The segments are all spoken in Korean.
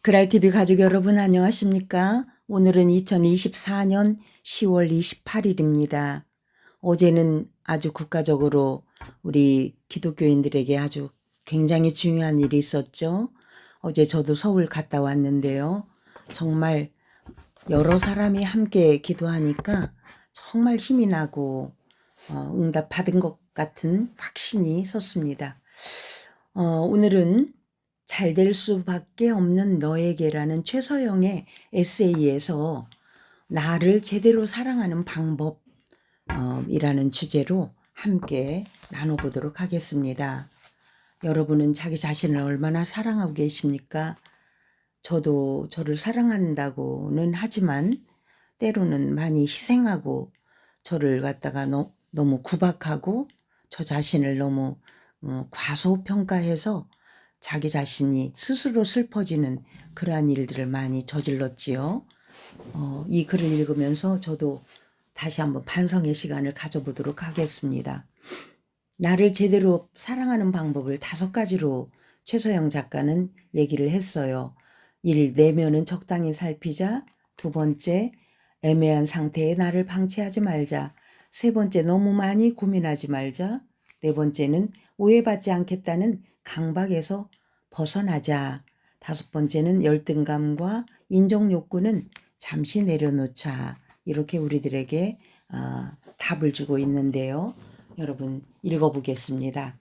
그랄TV 가족 여러분 안녕하십니까? 오늘은 2024년 10월 28일입니다. 어제는 아주 국가적으로 우리 기독교인들에게 아주 굉장히 중요한 일이 있었죠. 어제 저도 서울 갔다 왔는데요. 정말 여러 사람이 함께 기도하니까 정말 힘이 나고 응답 받은 것 같은 확신이 섰습니다. 오늘은 잘 될 수밖에 없는 너에게라는 최서영의 에세이에서 나를 제대로 사랑하는 방법이라는 주제로 함께 나눠보도록 하겠습니다. 여러분은 자기 자신을 얼마나 사랑하고 계십니까? 저도 저를 사랑한다고는 하지만 때로는 많이 희생하고 저를 갖다가 너무 구박하고 저 자신을 너무 과소평가해서 자기 자신이 스스로 슬퍼지는 그러한 일들을 많이 저질렀지요. 이 글을 읽으면서 저도 다시 한번 반성의 시간을 가져보도록 하겠습니다. 나를 제대로 사랑하는 방법을 5가지로 최서영 작가는 얘기를 했어요. 1. 내면은 적당히 살피자. 2번째, 애매한 상태에 나를 방치하지 말자. 3번째, 너무 많이 고민하지 말자. 4번째는 오해받지 않겠다는 강박에서 벗어나자. 5번째는 열등감과 인정 욕구는 잠시 내려놓자. 이렇게 우리들에게 답을 주고 있는데요. 여러분 읽어보겠습니다.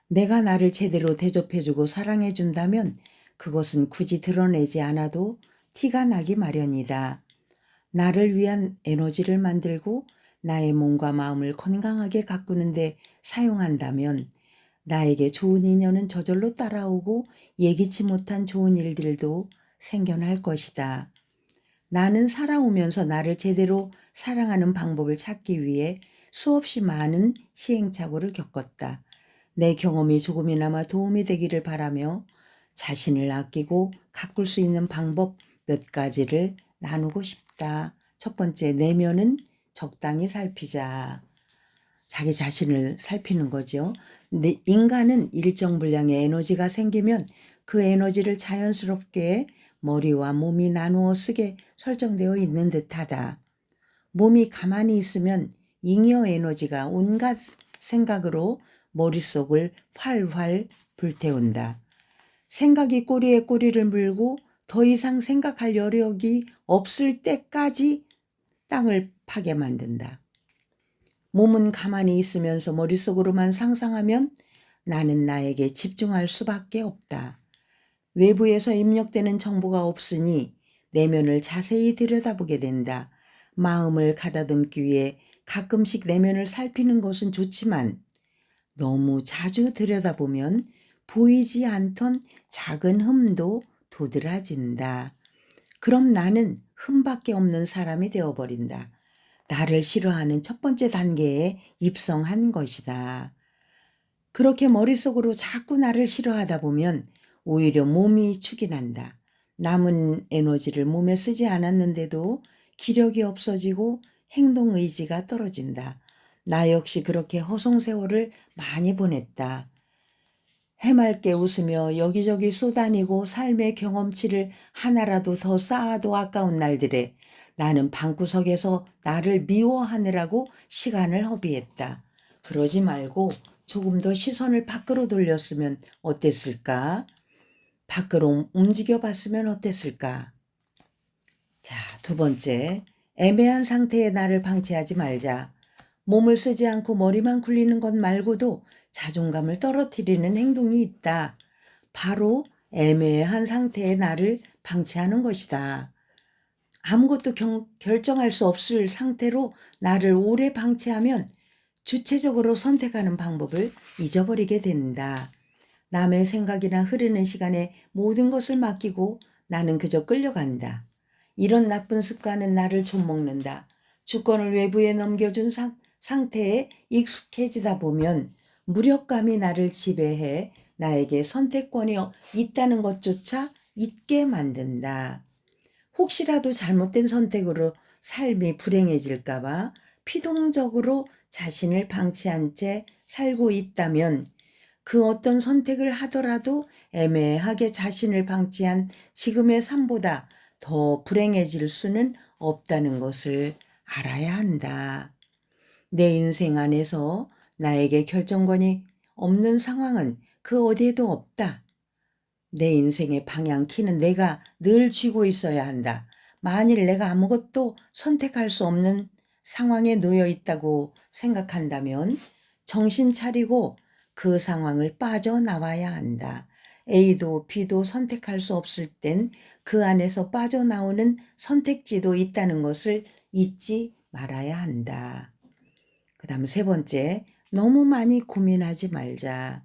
내가 나를 제대로 대접해주고 사랑해준다면 그것은 굳이 드러내지 않아도 티가 나기 마련이다. 나를 위한 에너지를 만들고 나의 몸과 마음을 건강하게 가꾸는데 사용한다면 나에게 좋은 인연은 저절로 따라오고 예기치 못한 좋은 일들도 생겨날 것이다. 나는 살아오면서 나를 제대로 사랑하는 방법을 찾기 위해 수없이 많은 시행착오를 겪었다. 내 경험이 조금이나마 도움이 되기를 바라며 자신을 아끼고 가꿀 수 있는 방법 몇 가지를 나누고 싶다. 첫 번째, 내면은 적당히 살피자. 자기 자신을 살피는 거죠. 인간은 일정 분량의 에너지가 생기면 그 에너지를 자연스럽게 머리와 몸이 나누어 쓰게 설정되어 있는 듯하다. 몸이 가만히 있으면 잉여 에너지가 온갖 생각으로 머릿속을 활활 불태운다. 생각이 꼬리에 꼬리를 물고 더 이상 생각할 여력이 없을 때까지 땅을 파게 만든다. 몸은 가만히 있으면서 머릿속으로만 상상하면 나는 나에게 집중할 수밖에 없다. 외부에서 입력되는 정보가 없으니 내면을 자세히 들여다보게 된다. 마음을 가다듬기 위해 가끔씩 내면을 살피는 것은 좋지만 너무 자주 들여다보면 보이지 않던 작은 흠도 도드라진다. 그럼 나는 흠밖에 없는 사람이 되어버린다. 나를 싫어하는 첫 번째 단계에 입성한 것이다. 그렇게 머릿속으로 자꾸 나를 싫어하다 보면 오히려 몸이 축이 난다. 남은 에너지를 몸에 쓰지 않았는데도 기력이 없어지고 행동 의지가 떨어진다. 나 역시 그렇게 허송세월을 많이 보냈다. 해맑게 웃으며 여기저기 쏘다니고 삶의 경험치를 하나라도 더 쌓아도 아까운 날들에 나는 방구석에서 나를 미워하느라고 시간을 허비했다. 그러지 말고 조금 더 시선을 밖으로 돌렸으면 어땠을까? 밖으로 움직여 봤으면 어땠을까? 자, 2번째, 애매한 상태의 나를 방치하지 말자. 몸을 쓰지 않고 머리만 굴리는 것 말고도 자존감을 떨어뜨리는 행동이 있다. 바로 애매한 상태의 나를 방치하는 것이다. 아무것도 결정할 수 없을 상태로 나를 오래 방치하면 주체적으로 선택하는 방법을 잊어버리게 된다. 남의 생각이나 흐르는 시간에 모든 것을 맡기고 나는 그저 끌려간다. 이런 나쁜 습관은 나를 좀먹는다. 주권을 외부에 넘겨준 상태에 익숙해지다 보면 무력감이 나를 지배해 나에게 선택권이 있다는 것조차 잊게 만든다. 혹시라도 잘못된 선택으로 삶이 불행해질까봐 피동적으로 자신을 방치한 채 살고 있다면 그 어떤 선택을 하더라도 애매하게 자신을 방치한 지금의 삶보다 더 불행해질 수는 없다는 것을 알아야 한다. 내 인생 안에서 나에게 결정권이 없는 상황은 그 어디에도 없다. 내 인생의 방향키는 내가 늘 쥐고 있어야 한다. 만일 내가 아무것도 선택할 수 없는 상황에 놓여 있다고 생각한다면 정신 차리고 그 상황을 빠져나와야 한다. A도 B도 선택할 수 없을 땐 그 안에서 빠져나오는 선택지도 있다는 것을 잊지 말아야 한다. 그 다음 세 번째, 너무 많이 고민하지 말자.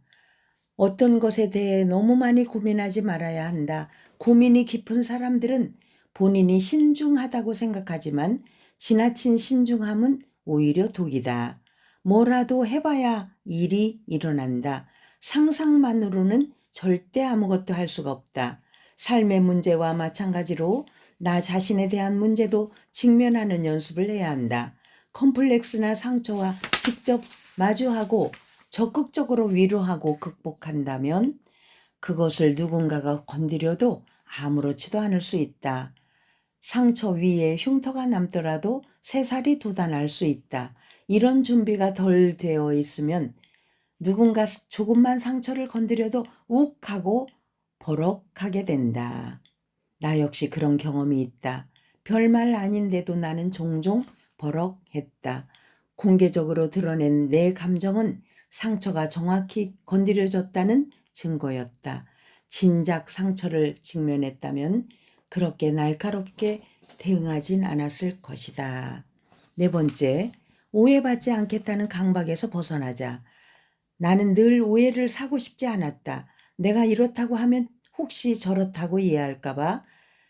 어떤 것에 대해 너무 많이 고민하지 말아야 한다. 고민이 깊은 사람들은 본인이 신중하다고 생각하지만 지나친 신중함은 오히려 독이다. 뭐라도 해봐야 일이 일어난다. 상상만으로는 절대 아무것도 할 수가 없다. 삶의 문제와 마찬가지로 나 자신에 대한 문제도 직면하는 연습을 해야 한다. 컴플렉스나 상처와 직접 마주하고 적극적으로 위로하고 극복한다면 그것을 누군가가 건드려도 아무렇지도 않을 수 있다. 상처 위에 흉터가 남더라도 새살이 돋아날 수 있다. 이런 준비가 덜 되어 있으면 누군가 조금만 상처를 건드려도 욱 하고 버럭하게 된다. 나 역시 그런 경험이 있다. 별말 아닌데도 나는 종종 버럭했다. 공개적으로 드러낸 내 감정은 상처가 정확히 건드려졌다는 증거였다. 진작 상처를 직면했다면 그렇게 날카롭게 대응하진 않았을 것이다. 네 번째, 오해받지 않겠다는 강박에서 벗어나자. 나는 늘 오해를 사고 싶지 않았다. 내가 이렇다고 하면 혹시 저렇다고 이해할까봐,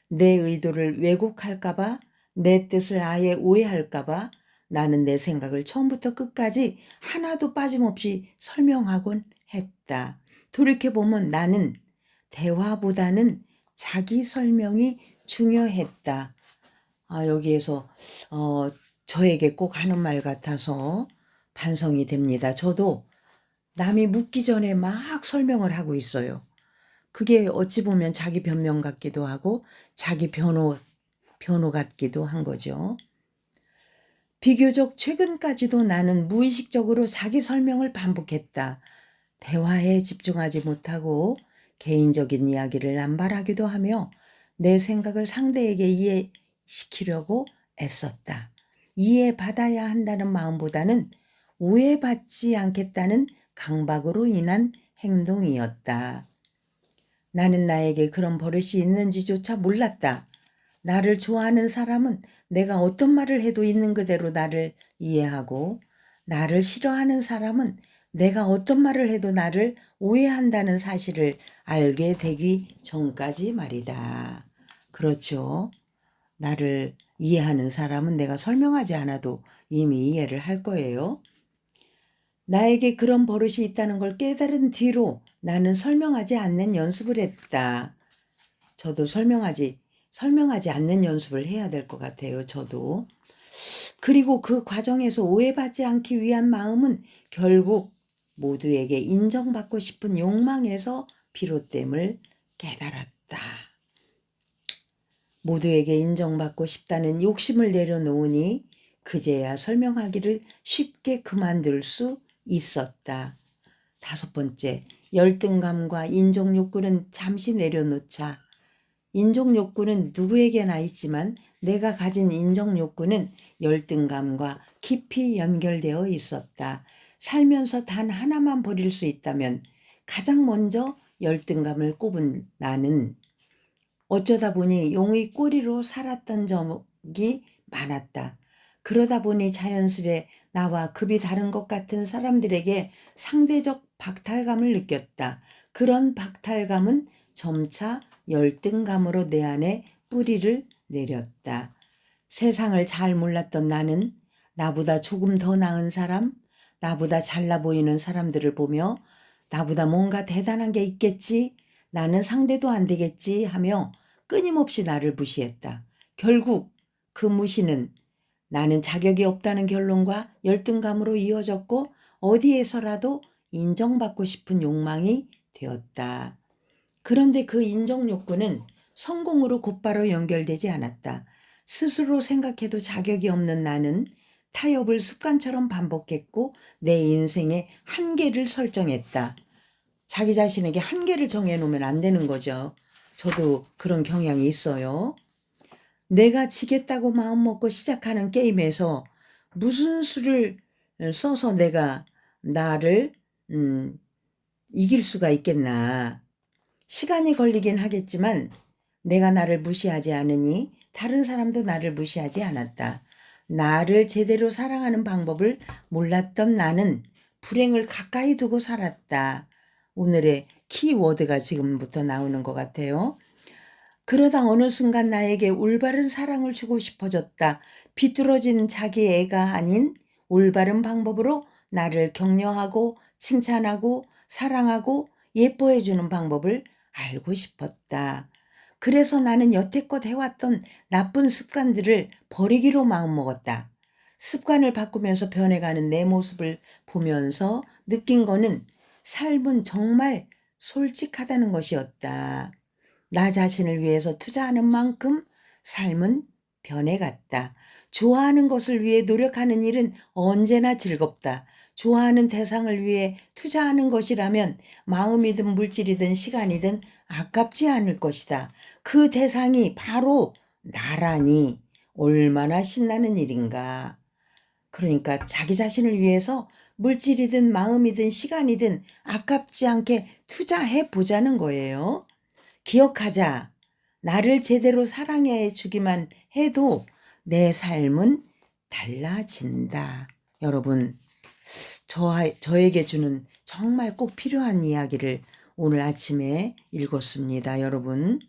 내 의도를 왜곡할까봐, 내 뜻을 아예 오해할까봐 나는 내 생각을 처음부터 끝까지 하나도 빠짐없이 설명하곤 했다. 돌이켜보면 나는 대화보다는 자기 설명이 중요했다. 여기에서 저에게 꼭 하는 말 같아서 반성이 됩니다. 저도 남이 묻기 전에 막 설명을 하고 있어요. 그게 어찌 보면 자기 변명 같기도 하고 자기 변호 같기도 한 거죠. 비교적 최근까지도 나는 무의식적으로 자기 설명을 반복했다. 대화에 집중하지 못하고 개인적인 이야기를 남발하기도 하며 내 생각을 상대에게 이해시키려고 애썼다. 이해받아야 한다는 마음보다는 오해받지 않겠다는 강박으로 인한 행동이었다. 나는 나에게 그런 버릇이 있는지조차 몰랐다. 나를 좋아하는 사람은 내가 어떤 말을 해도 있는 그대로 나를 이해하고, 나를 싫어하는 사람은 내가 어떤 말을 해도 나를 오해한다는 사실을 알게 되기 전까지 말이다. 그렇죠. 나를 이해하는 사람은 내가 설명하지 않아도 이미 이해를 할 거예요. 나에게 그런 버릇이 있다는 걸 깨달은 뒤로 나는 설명하지 않는 연습을 했다. 저도 설명하지 않는 연습을 해야 될 것 같아요. 저도. 그리고 그 과정에서 오해받지 않기 위한 마음은 결국 모두에게 인정받고 싶은 욕망에서 비롯됨을 깨달았다. 모두에게 인정받고 싶다는 욕심을 내려놓으니 그제야 설명하기를 쉽게 그만둘 수 있었다. 다섯 번째, 열등감과 인정욕구는 잠시 내려놓자. 인정욕구는 누구에게나 있지만 내가 가진 인정욕구는 열등감과 깊이 연결되어 있었다. 살면서 단 하나만 버릴 수 있다면 가장 먼저 열등감을 꼽은 나는 어쩌다 보니 용의 꼬리로 살았던 적이 많았다. 그러다 보니 자연스레 나와 급이 다른 것 같은 사람들에게 상대적 박탈감을 느꼈다. 그런 박탈감은 점차 열등감으로 내 안에 뿌리를 내렸다. 세상을 잘 몰랐던 나는 나보다 조금 더 나은 사람, 나보다 잘나 보이는 사람들을 보며 나보다 뭔가 대단한 게 있겠지, 나는 상대도 안 되겠지 하며 끊임없이 나를 무시했다. 결국 그 무시는 나는 자격이 없다는 결론과 열등감으로 이어졌고 어디에서라도 인정받고 싶은 욕망이 되었다. 그런데 그 인정 욕구는 성공으로 곧바로 연결되지 않았다. 스스로 생각해도 자격이 없는 나는 타협을 습관처럼 반복했고 내 인생의 한계를 설정했다. 자기 자신에게 한계를 정해놓으면 안 되는 거죠. 저도 그런 경향이 있어요. 내가 지겠다고 마음먹고 시작하는 게임에서 무슨 수를 써서 내가 나를 이길 수가 있겠나. 시간이 걸리긴 하겠지만 내가 나를 무시하지 않으니 다른 사람도 나를 무시하지 않았다. 나를 제대로 사랑하는 방법을 몰랐던 나는 불행을 가까이 두고 살았다. 오늘의 키워드가 지금부터 나오는 것 같아요. 그러다 어느 순간 나에게 올바른 사랑을 주고 싶어졌다. 비뚤어진 자기 애가 아닌 올바른 방법으로 나를 격려하고 칭찬하고 사랑하고 예뻐해주는 방법을 알고 싶었다. 그래서 나는 여태껏 해왔던 나쁜 습관들을 버리기로 마음먹었다. 습관을 바꾸면서 변해가는 내 모습을 보면서 느낀 거는 삶은 정말 솔직하다는 것이었다. 나 자신을 위해서 투자하는 만큼 삶은 변해갔다. 좋아하는 것을 위해 노력하는 일은 언제나 즐겁다. 좋아하는 대상을 위해 투자하는 것이라면 마음이든 물질이든 시간이든 아깝지 않을 것이다. 그 대상이 바로 나라니 얼마나 신나는 일인가. 그러니까 자기 자신을 위해서 물질이든 마음이든 시간이든 아깝지 않게 투자해 보자는 거예요. 기억하자. 나를 제대로 사랑해 주기만 해도 내 삶은 달라진다. 여러분, 저에게 주는 정말 꼭 필요한 이야기를 오늘 아침에 읽었습니다. 여러분,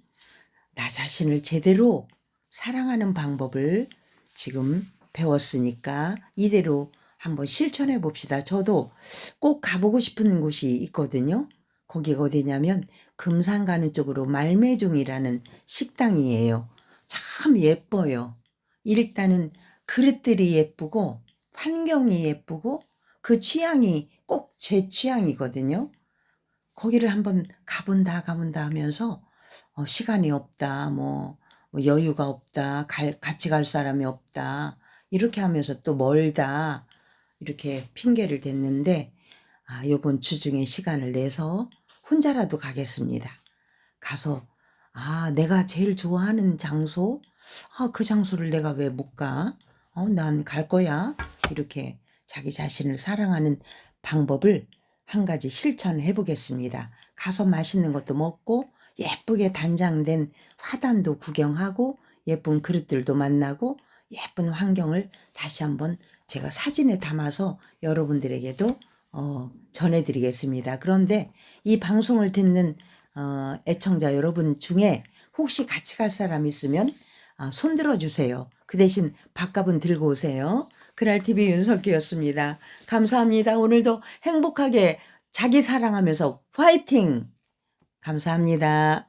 나 자신을 제대로 사랑하는 방법을 지금 배웠으니까 이대로 한번 실천해 봅시다. 저도 꼭 가보고 싶은 곳이 있거든요. 거기가 어디냐면 금산 가는 쪽으로 말매종이라는 식당이에요. 참 예뻐요. 일단은 그릇들이 예쁘고 환경이 예쁘고 그 취향이 꼭 제 취향이거든요. 거기를 한번 가본다 하면서 시간이 없다, 뭐 여유가 없다, 같이 갈 사람이 없다, 이렇게 하면서 또 멀다, 이렇게 핑계를 댔는데, 요번 주 중에 시간을 내서 혼자라도 가겠습니다. 가서, 내가 제일 좋아하는 장소, 그 장소를 내가 왜 못 가? 난 갈 거야. 이렇게 자기 자신을 사랑하는 방법을 한 가지 실천해 보겠습니다. 가서 맛있는 것도 먹고 예쁘게 단장된 화단도 구경하고 예쁜 그릇들도 만나고 예쁜 환경을 다시 한번 제가 사진에 담아서 여러분들에게도 전해드리겠습니다. 그런데 이 방송을 듣는 애청자 여러분 중에 혹시 같이 갈 사람 있으면 손 들어주세요. 그 대신 밥값은 들고 오세요. 그날TV 윤석기였습니다. 감사합니다. 오늘도 행복하게 자기 사랑하면서 파이팅! 감사합니다.